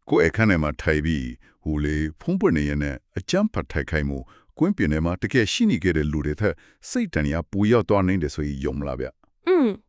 ကိုယ့်အခန်းထဲမှာထိုင်ပြီးဟိုလေဖုံးပွင့်နေရင်အကြမ်းဖတ်ထိုက်ခိုက်မှုကွင်းပြင်းထဲမှာတကယ်ရှိနေခဲ့တဲ့လူတွေထက်စိတ်တန်ရာပူရောက်သွားနိုင်တယ်ဆိုရင်ယုံမလားဗ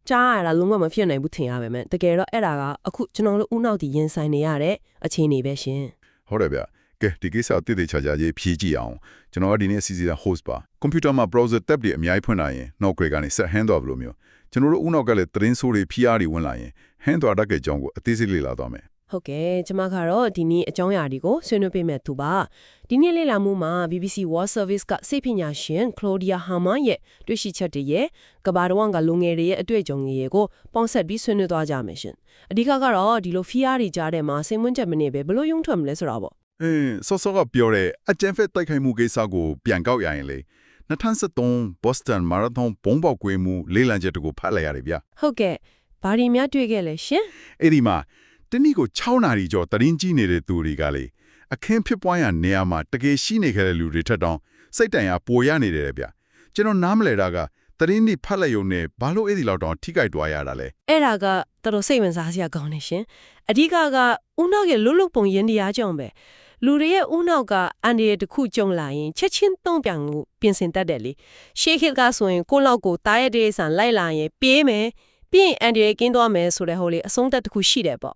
ျကြားရတာလုံးဝမဖြစ်နိုင်ဘူးထင်ရပါမယ်တကယ်တော့အဲ့ဒါကအခုကျွန်တော်တို့ဦးနောက်ဒီရင်ဆိုင်နေရတဲ့အခြေအနေပဲရှင်ဟုတ်တယ်ဗျကဲဒီကိစ္စအသေးသေးချာချာရေးဖြည့်ကြည့်အောင်ကျွန်တော်ကဒီနေ့စီစဉ် host ပါကွန်ပျူတာမှာ browser tab တွေအများကြီးဖွင့်လာရင်နောက်ကွယ်ကနေဆက်ဟန်းသွားဘလို့မျိုးကျွန်တော်တို့ဦးနောက်ကလည်းသတင်းဆိုးတွေ PR တွေဝင်လာရင်ဟန်းသွားတတ်တဲ့အကြောင်းကိုအသေးစိတ်လေ့လာသွားမယ်ဟုတ်ကဲ့ကျွန်မကတော့ဒီနေ့အကြောင်းအရာတွေကိုဆွေးနွေးပေးမယ်သူပါဒီနေ့လေ့လာမှုမှာ BBC World Service ကစိတ်ပညာရှင် Claudia Harman ရဲ့တွေ့ရှိချက်တွေရဲ့ကမ္ဘာတော်ကလူငယ်တွေရဲ့အတွေ့အကြုံတွေကိုပေါင်းစပ်ပြီးဆွေးနွေးသွားကြမယ်ရှင်အဓိကကတော့ဒီလို PR တွေကြားထဲမှာစိတ်ဝင်ချက်မနေပဲဘလို့ယုံထွက်မလဲဆိုတာပေါ့စောကပြောတဲ့အကျန်းဖက်တိုက်ခိုက်မှုကိစ္စကိုပြန်ကောက်ရရင်လေ2013 Boston Marathon ဘုံပေါက်ကွေးမှုလေးလံချက်တကူဖတ်လိုက်ရတယ်ဗျဟုတ်ကဲ့ဘာဒီများတွေ့ခဲ့လဲရှင်အဲ့ဒီမှာတနည်းကို6နာရီကျော်တရင်ကြီးနေတဲ့သူတွေကလေအခင်းဖြစ်ပွားရနေရာမှာတကယ်ရှိနေခဲ့တဲ့လူတွေထက်တောင်စိတ်တန်ရာပိုရနေတယ်ဗျကျွန်တော်နားမလဲတာကတရင်ဒီဖတ်လိုက်ရုံနဲ့ဘာလို့အဲ့ဒီလောက်တောင်ထိကြိုက်သွားရတာလဲအဲ့ဒါကတော်တော်စိတ်ဝင်စားစရာကောင်းနေရှင်အဓိကကဦးနောက်ရဲ့လွတ်လွတ်ပုံရင်းတရားကြောင့်ပဲလူတွေရဲ့ဦးနောက်ကအန်ဒီရဲ့တစ်ခုကြုံလာရင်ချက်ချင်းတုံ့ပြန်မှုပြင်ဆင်တတ်တယ်လေရှေးခေတ်ကဆိုရင်ကိုလောက်ကိုတားရတဲ့ဆန်လိုက်လာရင်ပြေးမယ်ပြီးရင်အန်ဒီရဲ့ကင်းသွားမယ်ဆိုတဲ့ဟိုလေအဆုံးသက်တစ်ခုရှိတယ်ပေါ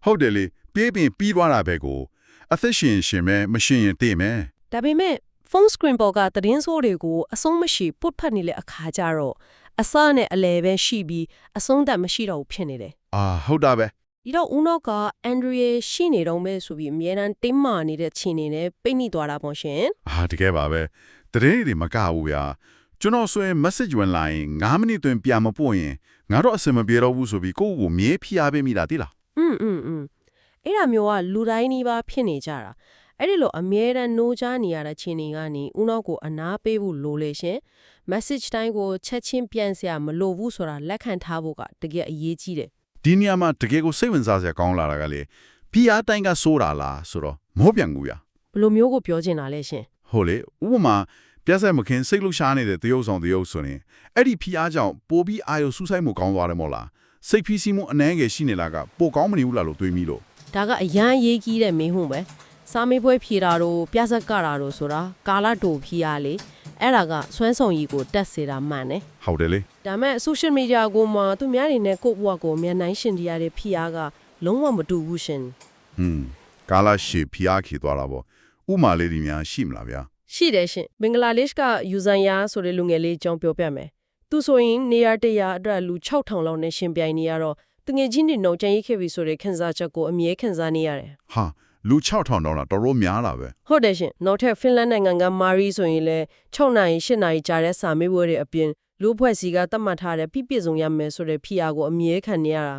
့ဟုတ်တယ်လေပြေးပြီးပြီးသွားတာပဲကိုအသက်ရှင်မဲမရှင်ရင်တေးမယ်ဒါပေမဲ့ phone screen ပေါ်ကသတင်းဆိုးတွေကိုအဆုံးမရှိပုတ်ဖတ်နေတဲ့အခါကျတော့အစနဲ့အလယ်ပဲရှိပြီးအဆုံးသက်မရှိတော့ဘူးဖြစ်နေတယ်ဟုတ်တာပဲဒီတော့ဦးနောကအန်ဒရီရှိနေတော့မဲဆိုပြီးအမြဲတမ်းတင်းမာနေတဲ့ခြေနေနဲ့ပိတ်မိသွားတာပေါ့ရှင်တကယ်ပါပဲသတင်းတွေမကဘူးဗျာကျွန်တော်ဆိုရင် message ဝင်လာရင်9မိနစ်တွင်ပြန်မပို့ရင်ငါတော့အဆင်မပြေတော့ဘူးဆိုပြီးကိုယ့်ကိုမြဲဖိအားပေးမိတာတိလားအဲ့ဒါမျိုးကလူတိုင်းနှီးပါဖြစ်နေကြတာအဲ့ဒီလိုအမြဲတမ်းနှိုးချနေရတဲ့ခြေနေကနေဦးနောကိုအနာပေးဖို့လိုလေရှင် message တိုင်းကိုချက်ချင်းပြန်စရာမလိုဘူးဆိုတာလက်ခံထားဖို့ကတကယ်အရေးကြီးတယ်ဒီနေရာမှာတကယ်ကိုစိတ်ဝင်စားစရာကောင်းလာတာကလေဖိအားတိုင်းကစိုးတာလားဆိုတော့မဟုတ်ပြန်ဘူးဗျာဘယ်လိုမျိုးကိုပြောချင်တာလဲရှင်ဟုတ်လေဥပမာပြဿနာမခင်စိတ်လှရှားနေတဲ့တရုပ်ဆောင်တရုပ်ဆိုရင်အဲ့ဒီဖိအားကြောင့်ပိုပြီးအာရုံစူးစိုက်မှုကောင်းသွားတယ်မို့လားစိတ်ဖိစီးမှုအနှဲငယ်ရှိနေလားကပိုကောင်းမနေဘူးလားလို့တွေးမိလို့ဒါကအရန်ရေးကြီးတဲ့မင်းဟုပဲစာမေးပွဲဖြေတာတို့ပြဿကတာတို့ဆိုတာကာလတိုဖိအားလေအဲ့ဒါကစွမ်းဆောင်ရည်ကိုတက်စေတာမှန်တယ်ဟုတ်တယ်လေဒါမဲ့ social media ကိုမှသူများတွေနဲ့ကိုယ့်ဘဝကိုမြန်နိုင်ရှင်တရားတဲ့ဖိအားကလုံးဝမတူဘူးရှင်ကာလရှည်ဖိအားခီသွားတာပေါ့ဥမာလေးဒီများရှိမလားဗျာရှိတယ်ရှင်ဘင်္ဂလားဒေ့ရှ်ကယူဇန်ယာဆိုတဲ့လူငယ်လေးအကြောင်းပြောပြမယ်သူဆိုရင်နေရာတရာအတွက်လူ6000လောက်နဲ့ရှင်ပြိုင်နေရတော့တငယ်ချင်းတွေနှုတ်ကြရိတ်ခဲ့ပြီဆိုတဲ့ခန်းစားချက်ကိုအမြဲခန်းစားနေရတယ်လူ6000ဒေါ်လာတော်တော်များလာပဲဟုတ်တယ်ရှင်နောက်ထပ်ဖင်လန်နိုင်ငံကမာရီဆိုရင်လည်း6နိုင်8နိုင်ကြာတဲ့စာမေးပွဲတွေအပြင်လူဖွဲ့စည်းကသတ်မှတ်ထားတဲ့ပြည့်စုံရမယ်ဆိုတဲ့ဖိအားကိုအမြဲခံနေရတာ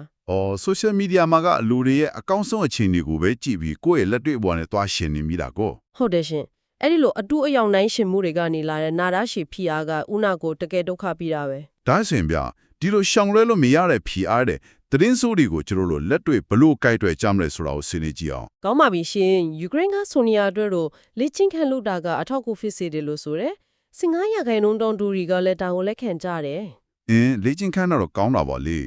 social media မှာကလူတွေရဲ့အကောင့်ဆုံးအခြေအနေကိုပဲကြည့်ပြီးကိုယ့်ရဲ့လက်တွေ့ဘဝနဲ့တွားရှင်နေမိတာကိုဟုတ်တယ်ရှင်အဲ့ဒီလိုအတူအယောင်နိုင်ရှင်မှုတွေကနေလာတဲ့နာရရှိဖိအားကဥနာကိုတကယ်ဒုက္ခပြီးတာပဲဒါဆိုရင်ဗျဒီလိုရှောင်လွဲလို့မရတဲ့ဖိအားတဲ့သတင်းစိုးတွေကိုကျွန်တော်တို့လက်တွေ့ဘလို့ကြိုက်တွေ့ကြမ်းလဲဆိုတာကိုဆွေးနွေးကြည့်အောင်ကောင်းပါပြီရှင်ယူကရိန်းကဆိုနီယာအတွက်တို့လေ့ကျင့်ခန်းလုပ်တာကအထောက်အကူဖြစ်စေတယ်လို့ဆိုတယ်15%တောင်တူတွေကလည်းတာကိုလက်ခံကြတယ်လေ့ကျင့်ခန်းတော့ကောင်းတာပါလေ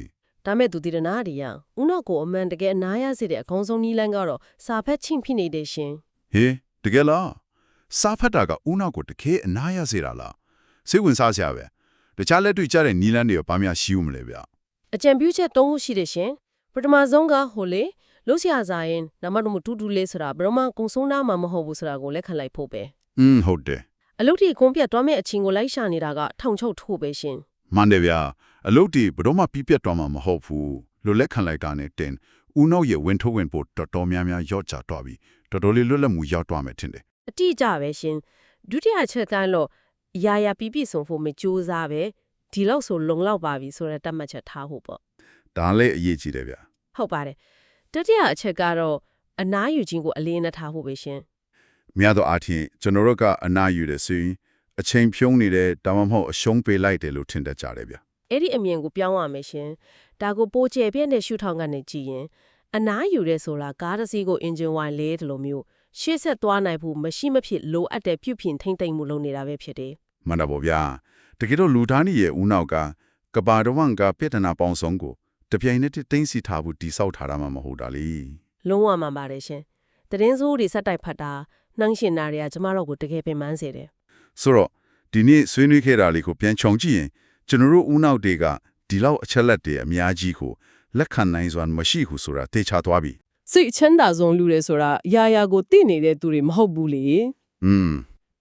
ဒါမဲ့သူတည်နာတွေရဦးနောက်ကိုအမှန်တကယ်အနာရစေတဲ့အကောင်းဆုံးနည်းလမ်းကတော့စာဖတ်ချင်းဖြစ်နေတယ်ရှင်တကယ်လားစာဖတ်တာကဦးနောက်ကိုတကယ်အနာရစေတာလားစိတ်ဝင်စားစရာပဲတခြားလက်တွေ့ကျတဲ့နည်းလမ်းတွေကဘာမှရှိဦးမလဲဗျအကြံပြုချက်3ခုရှိတယ်ရှင်ပထမဆုံးကဟိုလေလို့ဆရာဇာရင်နမတော်မတူတူလေးဆိုတာဘယ်မှကုံဆုံးတာမှမဟုတ်ဘူးဆိုတာကိုလက်ခံလိုက်ဖို့ပဲဟုတ်တယ်အလုပ်တီကွန်ပြတ်သွားမဲ့အချင်းကိုလိုက်ရှာနေတာကထောင်ချုပ်ထို့ပဲရှင်မှန်တယ်ဗျအလုပ်တီဘယ်တော့မှပြပြတ်သွားမှာမဟုတ်ဘူးလို့လက်ခံလိုက်တာနဲ့တင်ဦးနောက်ရဲ့ဝင်ထုတ်ဝင်ဖို့တော်တော်များများရော့ချသွားပြီတော်တော်လေးလွတ်လပ်မှုရောက်သွားမယ်ထင်တယ်အတိအကျပဲရှင်ဒုတိယချက်ကတော့ရာပြပြဆုံးဖို့မကြိုးစားပဲဒီလောက်ဆိုလုံလောက်ပါပြီဆိုတဲ့တတ်မှတ်ချက်ထားဖို့ပေါ့ဒါလည်းအရေးကြီးတယ်ဗျဟုတ်ပါတယ်တတိယအချက်ကတော့အနားယူခြင်းကိုအလေးနဲ့ထားဖို့ပဲရှင်များသောအားဖြင့်ကျွန်တော်တို့ကအနားယူတယ်ဆိုရင်အချိန်ဖြုံးနေတယ်ဒါမှမဟုတ်အရှုံးပေးလိုက်တယ်လို့ထင်တတ်ကြတယ်ဗျအဲ့ဒီအမြင်ကိုပြောင်းရမယ်ရှင်ဒါကိုပိုကျယ်ပြည့်တဲ့ရှုထောင့်ကနေကြည့်ရင်အနားယူတဲ့ဆိုတာကားတစ်စီးကိုအင်ဂျင်ဝိုင်လဲတယ်လို့မျိုးရှေ့ဆက်သွားနိုင်ဖို့မရှိမဖြစ်လိုအပ်တဲ့ပြုပြင်ထိမ့်သိမ့်မှုလုပ်နေတာပဲဖြစ်တယ်မှန်တယ်ပေါ့ဗျာတကယ်တော့လူသားကြီးရဲ့ဦးနောက်ကကဘာတော်ဝန်ကပြဿနာပေါင်းစုံကိုတပြိုင်နက်တည်းသိသိထားဖို့တိဆောက်ထားတာမှမဟုတ်တာလေ လုံးဝမှန်ပါတယ်ရှင်သတင်းစိုးတွေစက်တိုက်ဖတ်တာနှမ်းရှင်တာတွေကကျမတို့ကိုတကယ်ပင်ပန်းစေတယ် ဆိုတော့ဒီနေ့ဆွေးနွေးခဲ့တာလေးကိုပြန်ခြုံကြည့်ရင်ကျွန်တော်တို့ဦးနောက်တွေကဒီလောက်အချက်လက်တွေအများကြီးကိုလက်ခံနိုင်စွာမရှိဘူးဆိုတာသိချသွားပြီ စိတ်အချမ်းသာဆုံးလူတွေဆိုတာအရာရာကိုသိနေတဲ့သူတွေမဟုတ်ဘူးလေ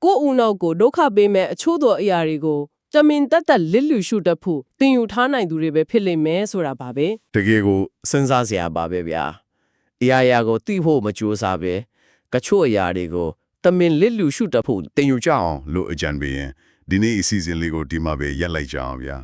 ကိုယ့်ဦးနောက်ကိုဒုက္ခပေးမဲ့အချို့သောအရာတွေကိုကြမင်တက်တက်လစ်လူရှုတတ်ဖို့တင်ယူထားနိုင်သူတွေပဲဖြစ်လိမ့်မယ်ဆိုတာပါပဲ တကယ်ကို စဉ်းစားစရာပါပဲဗျာအရာရာကိုသိဖို့မကြိုးစားပဲကချို့အရာတွေကိုတမင်လစ်လူရှုတတ်ဖို့ တင်ယူကြအောင်လို့အကြံပေးရင်ဒီနေ့အစီအစဉ်လေးကိုဒီမှာပဲရပ်လိုက်ကြအောင်ဗျာ